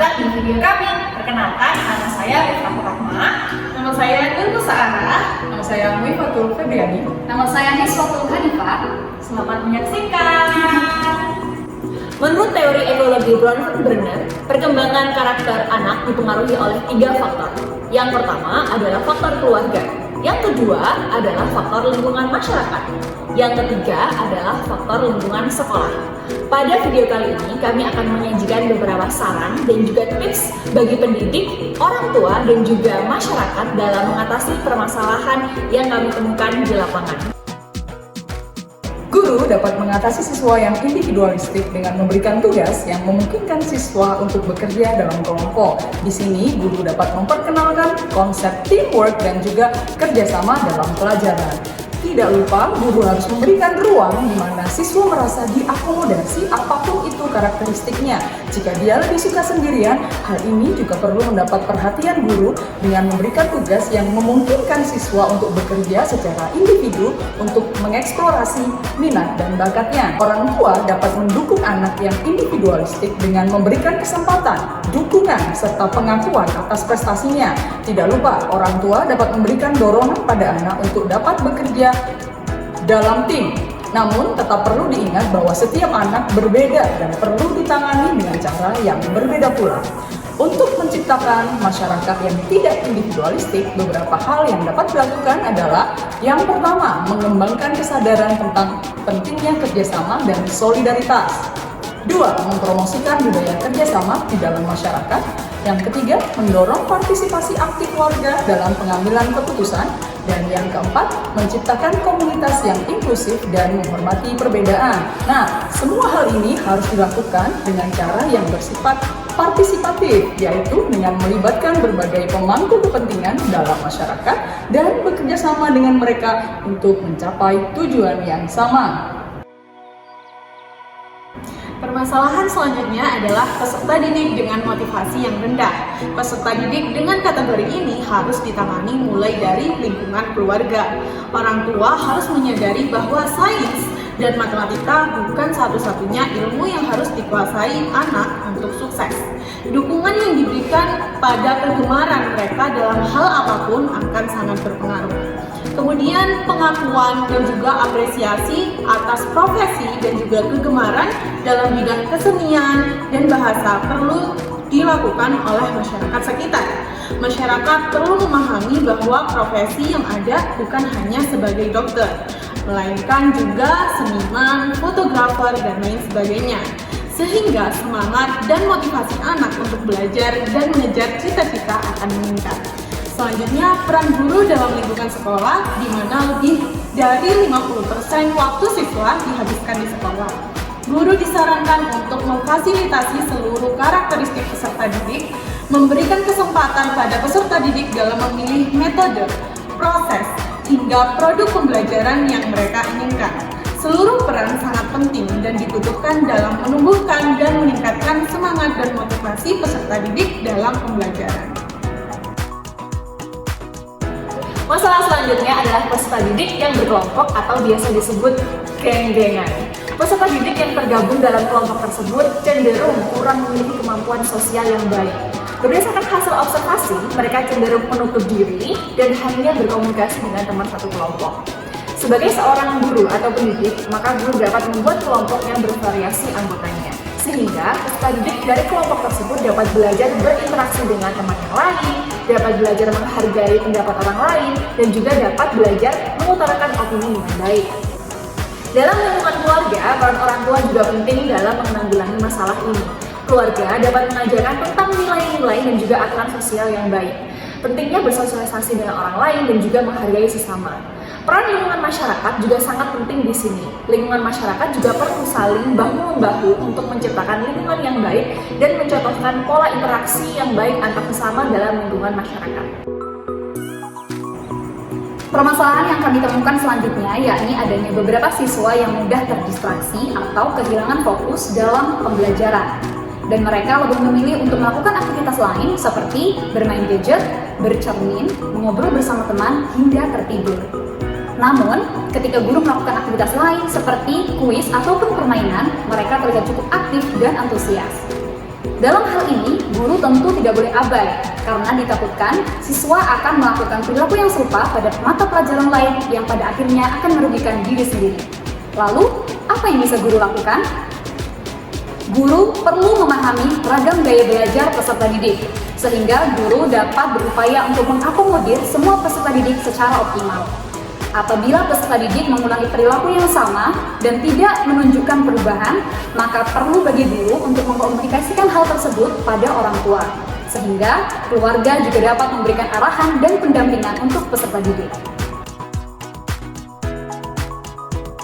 terlihat di video kami. Perkenalkan, nama saya Rifah Rahma. Nama saya Nur Saara. Nama saya Muifatul Febriani. Nama saya Niswatul Hanifah. Selamat menyaksikan. Menurut teori ekologi Bronfenbrenner, perkembangan karakter anak dipengaruhi oleh 3 faktor. Yang pertama adalah faktor keluarga. Yang kedua adalah faktor lingkungan masyarakat. Yang ketiga adalah faktor lingkungan sekolah. Pada video kali ini, kami akan menyajikan beberapa saran dan juga tips bagi pendidik, orang tua, dan juga masyarakat dalam mengatasi permasalahan yang kami temukan di lapangan. Guru dapat mengatasi siswa yang individualistik dengan memberikan tugas yang memungkinkan siswa untuk bekerja dalam kelompok. Di sini, guru dapat memperkenalkan konsep teamwork dan juga kerjasama dalam pelajaran. Tidak lupa, guru harus memberikan ruang di mana siswa merasa diakomodasi apapun itu karakteristiknya. Jika dia lebih suka sendirian, hal ini juga perlu mendapat perhatian guru dengan memberikan tugas yang memungkinkan siswa untuk bekerja secara individu untuk mengeksplorasi minat dan bakatnya. Orang tua dapat mendukung anak yang individualistik dengan memberikan kesempatan, dukungan, serta pengakuan atas prestasinya. Tidak lupa, orang tua dapat memberikan dorongan pada anak untuk dapat bekerja dalam tim. Namun, tetap perlu diingat bahwa setiap anak berbeda dan perlu ditangani dengan cara yang berbeda pula. Untuk menciptakan masyarakat yang tidak individualistik, beberapa hal yang dapat dilakukan adalah yang pertama, mengembangkan kesadaran tentang pentingnya kerjasama dan solidaritas. 2. Mempromosikan budaya kerjasama di dalam masyarakat. Yang ketiga, mendorong partisipasi aktif warga dalam pengambilan keputusan. Dan yang keempat, menciptakan komunitas yang inklusif dan menghormati perbedaan. Nah, semua hal ini harus dilakukan dengan cara yang bersifat partisipatif, yaitu dengan melibatkan berbagai pemangku kepentingan dalam masyarakat dan bekerja sama dengan mereka untuk mencapai tujuan yang sama. Permasalahan selanjutnya adalah peserta didik dengan motivasi yang rendah. Peserta didik dengan kategori ini harus ditangani mulai dari lingkungan keluarga. Orang tua harus menyadari bahwa sains dan matematika bukan satu-satunya ilmu yang harus dikuasai anak untuk sukses. Dukungan yang diberikan pada kegemaran mereka dalam hal apapun akan sangat berpengaruh. Kemudian pengakuan dan juga apresiasi atas profesi dan juga kegemaran dalam bidang kesenian dan bahasa perlu dilakukan oleh masyarakat sekitar. Masyarakat perlu memahami bahwa profesi yang ada bukan hanya sebagai dokter, melainkan juga seniman, fotografer, dan lain sebagainya. Sehingga semangat dan motivasi anak untuk belajar dan mengejar cita-cita akan meningkat. Selanjutnya, peran guru dalam lingkungan sekolah, di mana lebih dari 50% waktu siswa dihabiskan di sekolah. Guru disarankan untuk memfasilitasi seluruh karakteristik peserta didik, memberikan kesempatan pada peserta didik dalam memilih metode, proses, hingga produk pembelajaran yang mereka inginkan. Seluruh peran sangat penting dan dibutuhkan dalam menumbuhkan dan meningkatkan semangat dan motivasi peserta didik dalam pembelajaran. Masalah selanjutnya adalah peserta didik yang berkelompok atau biasa disebut geng-gengan. Peserta didik yang tergabung dalam kelompok tersebut cenderung kurang memiliki kemampuan sosial yang baik. Berdasarkan hasil observasi, mereka cenderung menutup diri dan hanya berkomunikasi dengan teman satu kelompok. Sebagai seorang guru atau pendidik, maka guru dapat membuat kelompok yang bervariasi anggotanya. Sehingga peserta didik dari kelompok tersebut dapat belajar berinteraksi dengan teman yang lain, dapat belajar menghargai pendapat orang lain, dan juga dapat belajar mengutarakan opini dengan baik. Dalam lingkungan keluarga, peran orang tua juga penting dalam menanggulangi masalah ini. Keluarga dapat mengajarkan tentang nilai-nilai dan juga aturan sosial yang baik. Pentingnya bersosialisasi dengan orang lain dan juga menghargai sesama. Peran lingkungan masyarakat juga sangat penting di sini. Lingkungan masyarakat juga perlu saling bahu-membahu untuk menciptakan lingkungan yang baik dan mencontohkan pola interaksi yang baik antar sesama dalam lingkungan masyarakat. Permasalahan yang kami temukan selanjutnya yakni adanya beberapa siswa yang mudah terdistraksi atau kehilangan fokus dalam pembelajaran. Dan mereka lebih memilih untuk melakukan aktivitas lain seperti bermain gadget, bercermin, mengobrol bersama teman, hingga tertidur. Namun, ketika guru melakukan aktivitas lain seperti kuis ataupun permainan, mereka terlihat cukup aktif dan antusias. Dalam hal ini, guru tentu tidak boleh abai karena ditakutkan siswa akan melakukan perilaku yang serupa pada mata pelajaran lain yang pada akhirnya akan merugikan diri sendiri. Lalu, apa yang bisa guru lakukan? Guru perlu memahami ragam gaya belajar peserta didik, sehingga guru dapat berupaya untuk mengakomodir semua peserta didik secara optimal. Apabila peserta didik mengulangi perilaku yang sama dan tidak menunjukkan perubahan, maka perlu bagi guru untuk mengkomunikasikan hal tersebut pada orang tua, sehingga keluarga juga dapat memberikan arahan dan pendampingan untuk peserta didik.